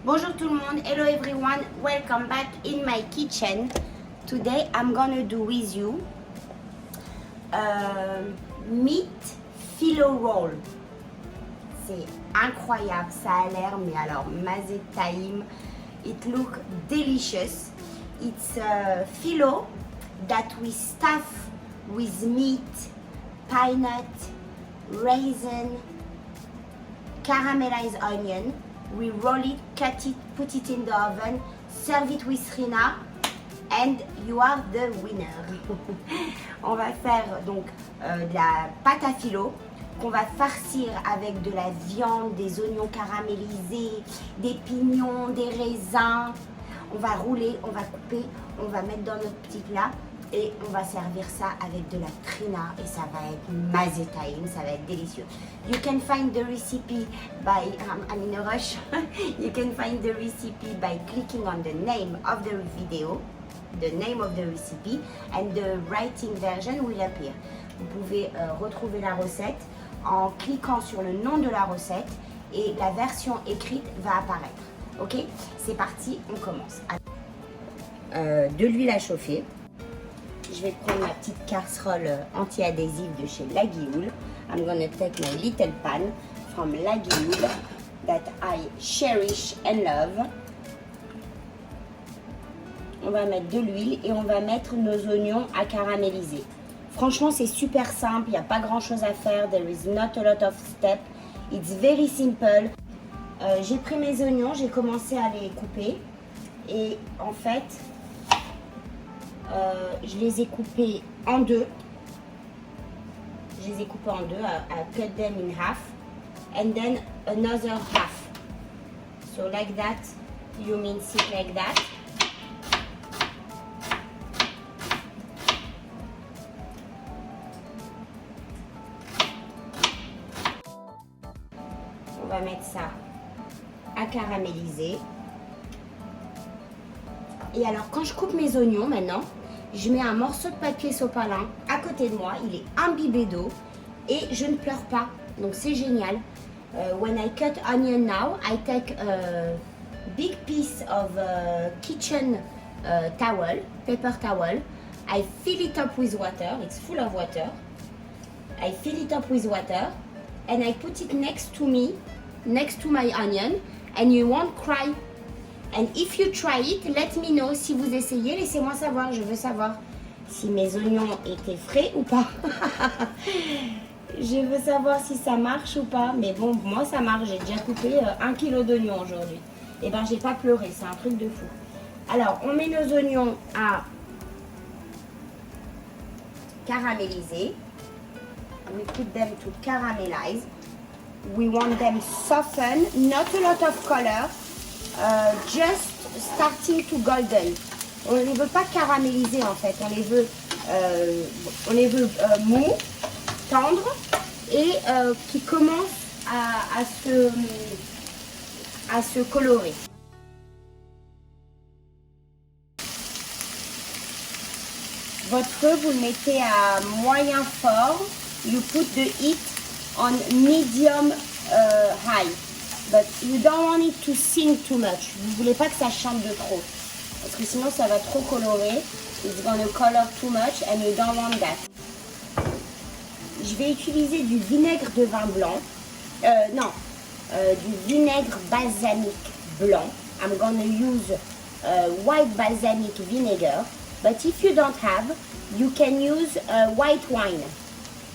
Bonjour tout le monde, hello everyone, welcome back in my kitchen. Today I'm gonna do with you meat phyllo roll. C'est incroyable, ça a l'air, mais alors mazé taïm. It look delicious. It's a phyllo that we stuff with meat, pine nut, raisin, caramelized onion. We roll it, cut it, put it in the oven, serve it with rina, and you are the winner. On va faire donc de la pâte à phyllo qu'on va farcir avec de la viande, des oignons caramélisés, des pignons, des raisins. On va rouler, on va couper, on va mettre dans notre petit plat et on va servir ça avec de la trina et ça va être mazé taïm, ça va être délicieux. You can find the recipe by, I'm in a rush. You can find the recipe by clicking on the name of the video, the name of the recipe, and the writing version will appear. Vous pouvez retrouver la recette en cliquant sur le nom de la recette et la version écrite va apparaître. Ok, c'est parti, on commence. De l'huile à chauffer. Je vais prendre ma petite casserole anti-adhésive de chez Lagioule. I'm gonna take my little pan from Lagioule that I cherish and love. On va mettre de l'huile et on va mettre nos oignons à caraméliser. Franchement, c'est super simple, il n'y a pas grand chose à faire. There is not a lot of steps. It's very simple. J'ai pris mes oignons, j'ai commencé à les couper. Et en fait, je les ai coupés en deux. Je les ai coupés en deux. I cut them in half. And then another half. So like that, you mince it like that. On va mettre ça à caraméliser. Et alors, quand je coupe mes oignons maintenant, je mets un morceau de papier sopalin à côté de moi. Il est imbibé d'eau et je ne pleure pas. Donc, c'est génial. When I cut onion now, I take a big piece of kitchen towel, paper towel. I fill it up with water. It's full of water. I fill it up with water and I put it next to me, next to my onion, and you won't cry. And if you try it, let me know. Si vous essayez, laissez-moi savoir. Je veux savoir si mes oignons étaient frais ou pas. Je veux savoir si ça marche ou pas. Mais bon, moi ça marche. J'ai déjà coupé 1 kg d'oignons aujourd'hui. Et ben, j'ai pas pleuré. C'est un truc de fou. Alors, on met nos oignons à caraméliser. We put them to caramelize. We want them soften. Not a lot of color. Just starting to golden. On ne les veut pas caraméliser en fait, on les veut mous, tendres et qui commencent à se colorer. Votre feu, vous le mettez à moyen fort. You put the heat on medium high. But you don't want it to sing too much. Vous ne voulez pas que ça chante de trop. Parce que sinon ça va trop colorer. It's gonna color too much and you don't want that. Je vais utiliser du vinaigre de vin blanc. Du vinaigre balsamique blanc. I'm gonna use white balsamic vinegar. But if you don't have, you can use white wine.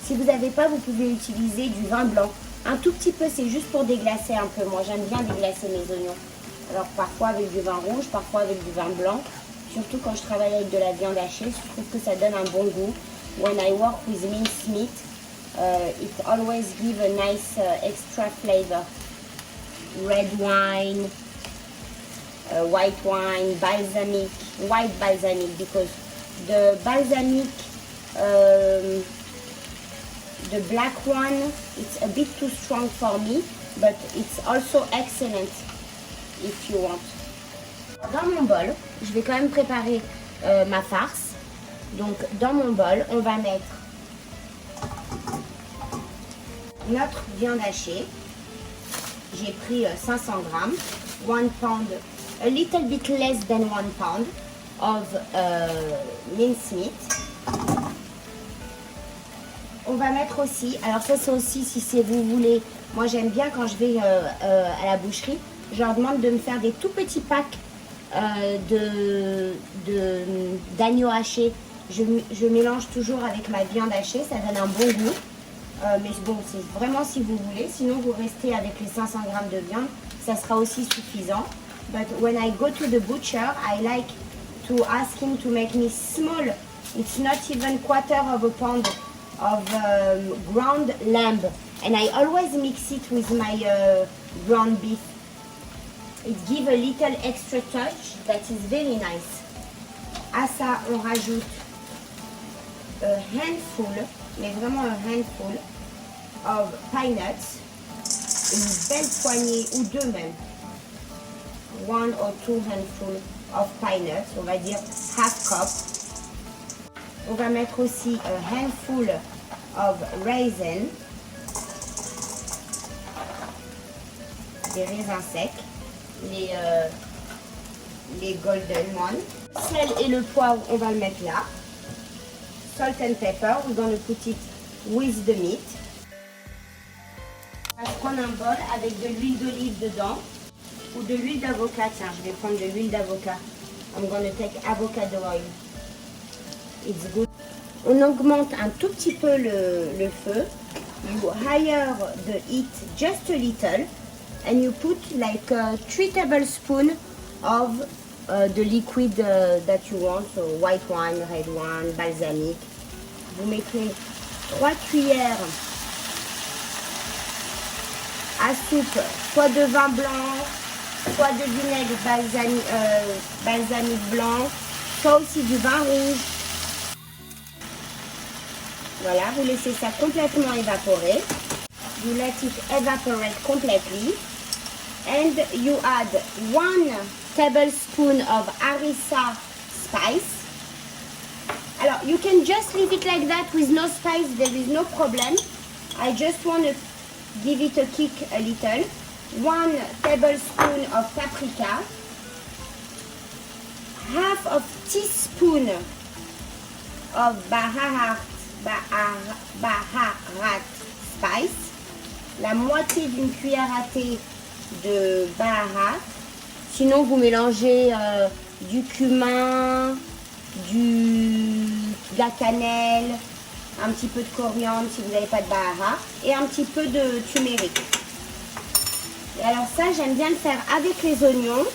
Si vous n'avez pas, vous pouvez utiliser du vin blanc. Un tout petit peu, c'est juste pour déglacer un peu. Moi, j'aime bien déglacer mes oignons. Alors, parfois avec du vin rouge, parfois avec du vin blanc. Surtout quand je travaille avec de la viande hachée, je trouve que ça donne un bon goût. When I work with minced meat, it always gives a nice extra flavor. Red wine, white wine, balsamic, white balsamic, because the balsamic, the black one, it's a bit too strong for me, but it's also excellent if you want. Dans mon bol, je vais quand même préparer ma farce. Donc dans mon bol, on va mettre notre viande hachée. J'ai pris 500 grammes. 1 pound, a little bit less than 1 pound of minced meat. On va mettre aussi, alors ça c'est aussi si c'est vous voulez, moi j'aime bien quand je vais à la boucherie, je leur demande de me faire des tout petits packs d'agneau haché. Je mélange toujours avec ma viande hachée, ça donne un bon goût. Mais bon, c'est vraiment si vous voulez. Sinon, vous restez avec les 500 grammes de viande, ça sera aussi suffisant. But when I go to the butcher, I like to ask him to make me small. It's not even quarter of a pound of ground lamb. And I always mix it with my ground beef. It gives a little extra touch that is very nice. À ça, on rajoute a handful, mais vraiment un handful of pine nuts, une belle poignée ou deux même, 1 or 2 handful of pine nuts, on va dire half cup. On va mettre aussi a handful of raisins, des raisins secs, les golden ones. Sel et le poivre, on va le mettre là. Salt and pepper, we're going to put it with the meat. On va prendre un bol avec de l'huile d'olive dedans ou de l'huile d'avocat. Tiens, je vais prendre de l'huile d'avocat. I'm going to take avocado oil. It's good. On augmente un tout petit peu le feu. You higher the heat just a little and you put like 3 tablespoons of the liquid that you want, so white wine, red wine, balsamic. Vous mettez 3 cuillères à soupe, soit de vin blanc, soit de vinaigre balsamique blanc, soit aussi du vin rouge. Voilà, vous laissez ça complètement évaporer. You let it evaporate completely. And you add 1 tablespoon of harissa spice. Alors, you can just leave it like that with no spice, there is no problem. I just want to give it a kick a little. 1 tablespoon of paprika. Half of teaspoon of Baharat spice. La moitié d'une cuillère à thé de Baharat. Sinon, vous mélangez du cumin, de la cannelle, un petit peu de coriandre si vous n'avez pas de Baharat et un petit peu de turmeric. Et alors ça, j'aime bien le faire avec les oignons.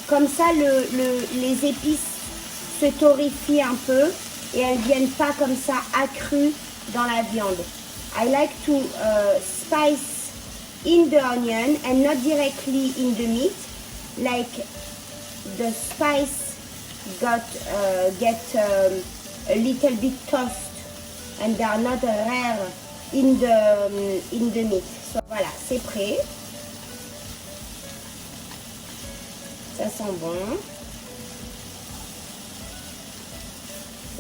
Comme ça, les épices se torréfient un peu et elles ne viennent pas comme ça accrues dans la viande. I like to spice in the onion and not directly in the meat, like the spice get a little bit toast and they are not rare in the meat. So, voilà, c'est prêt. Ça sent bon.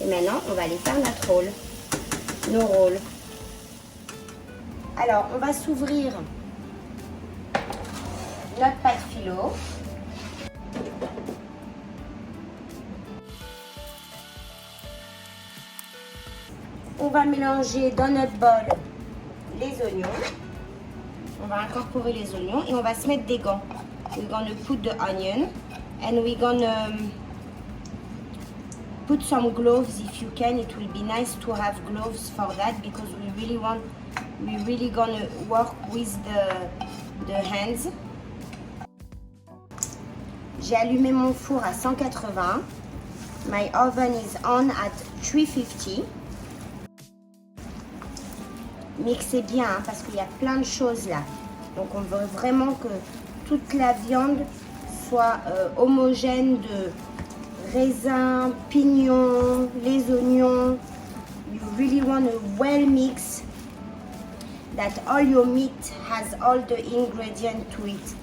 Et maintenant, on va aller faire notre rôle, nos rôles. Alors, on va s'ouvrir notre pâte philo. On va mélanger dans notre bol les oignons. On va incorporer les oignons et on va se mettre des gants. We're gonna put the onion and we're gonna put some gloves if you can. It will be nice to have gloves for that because we really gonna work with the hands. J'ai allumé mon four à 180. My oven is on at 350. Mixez bien hein, parce qu'il y a plein de choses là. Donc on veut vraiment que toute la viande soit homogène de raisin, pignon, les oignons. You really want to well mix that all your meat has all the ingredients to it.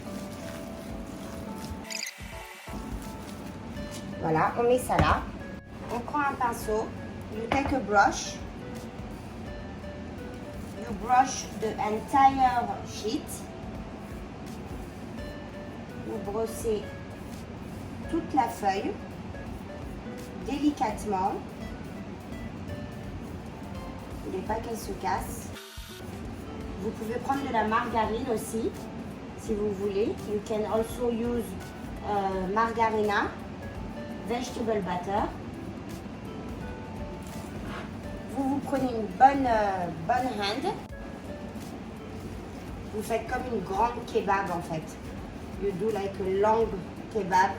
Voilà, on met ça là. On prend un pinceau. You take a brush. You brush the entire sheet. vous brossez toute la feuille délicatement. Il ne faut pas qu'elle se casse. Vous pouvez prendre de la margarine aussi, si vous voulez. You can also use margarina, vegetable butter. Vous prenez une bonne hand. Vous faites comme une grande kebab en fait. You do like a long kebab.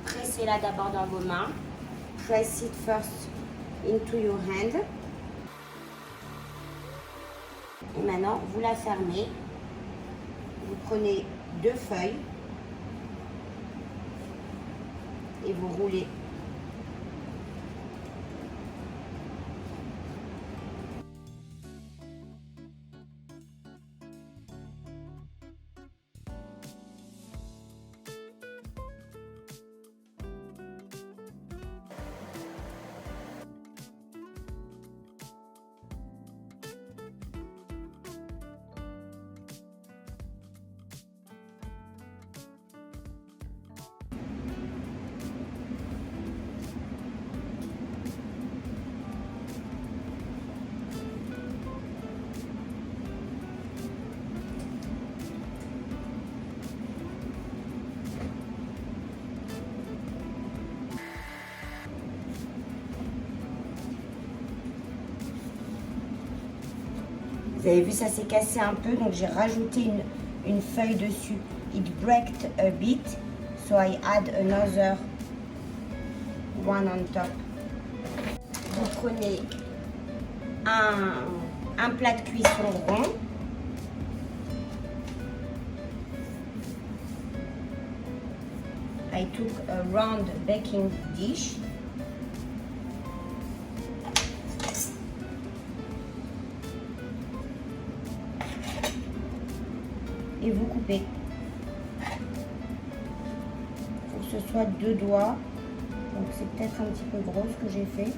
Pressez-la d'abord dans vos mains. Press it first into your hand. Et maintenant, vous la fermez. Vous prenez 2 feuilles et vous roulez. Vous avez vu, ça s'est cassé un peu, donc j'ai rajouté une feuille dessus. It breaked a bit, so I add another one on top. Vous prenez un plat de cuisson rond. I took a round baking dish. Et vous coupez. Pour que ce soit 2 doigts. Donc c'est peut-être un petit peu gros ce que j'ai fait.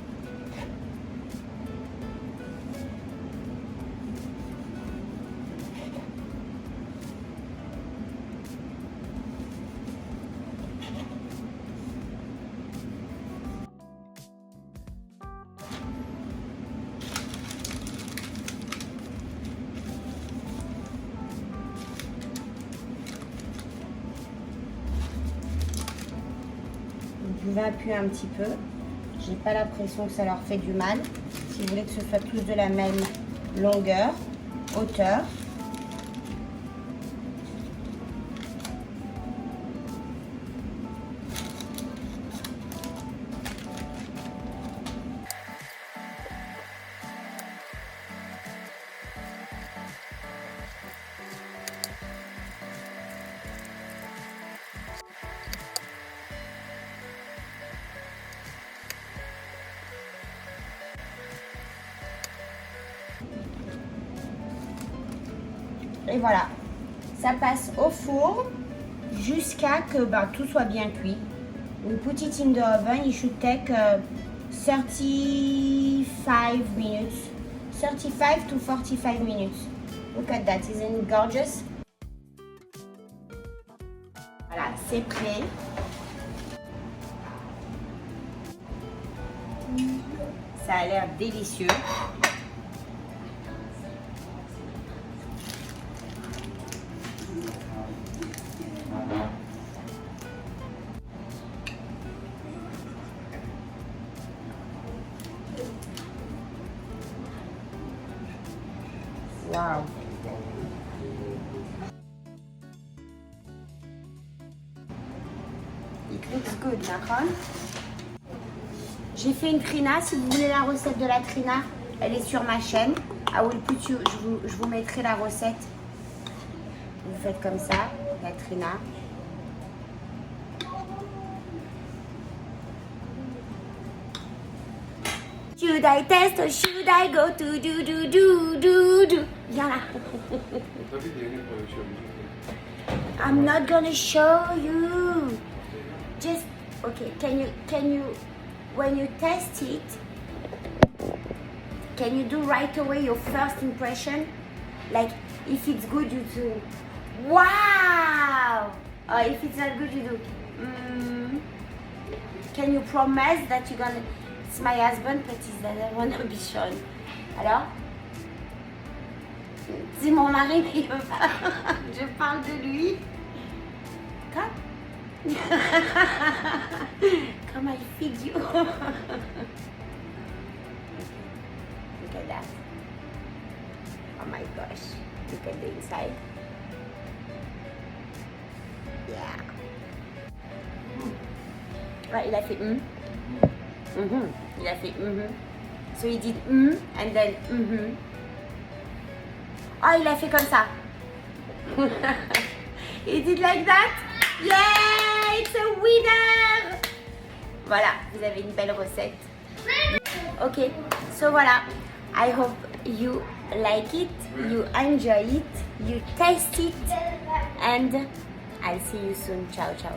Vous pouvez appuyer un petit peu. J'ai pas l'impression que ça leur fait du mal. Si vous voulez que ce soit tous de la même longueur, hauteur. Et voilà, ça passe au four jusqu'à que tout soit bien cuit. We put it in the oven. It should take 35 minutes. 35 to 45 minutes. Look at that, isn't it gorgeous? Voilà, c'est prêt. Ça a l'air délicieux. Wow. It looks good, d'accord? J'ai fait une trina. Si vous voulez la recette de la trina, elle est sur ma chaîne. I will put you, je vous mettrai la recette. Vous faites comme ça, la trina. Should I test or should I go to do? Viens là. I'm not gonna show you. Just Okay, can you, when you test it, can you do right away your first impression? Like, if it's good, you do, wow! Or if it's not good, you do, Can you promise that you're gonna, it's my husband, but he doesn't want to be shown. Alors? C'est mon mari, mais il veut pas. Je parle de lui. Come. Come, I feed you. Look at that. Oh my gosh. Look at the inside. Yeah. Ouais, il a fait Il a fait So he did and then Oh, il a fait comme ça. He did like that. Yeah, it's a winner. Voilà, vous avez une belle recette. Ok, so voilà. I hope you like it, you enjoy it, you taste it, and I'll see you soon. Ciao, ciao.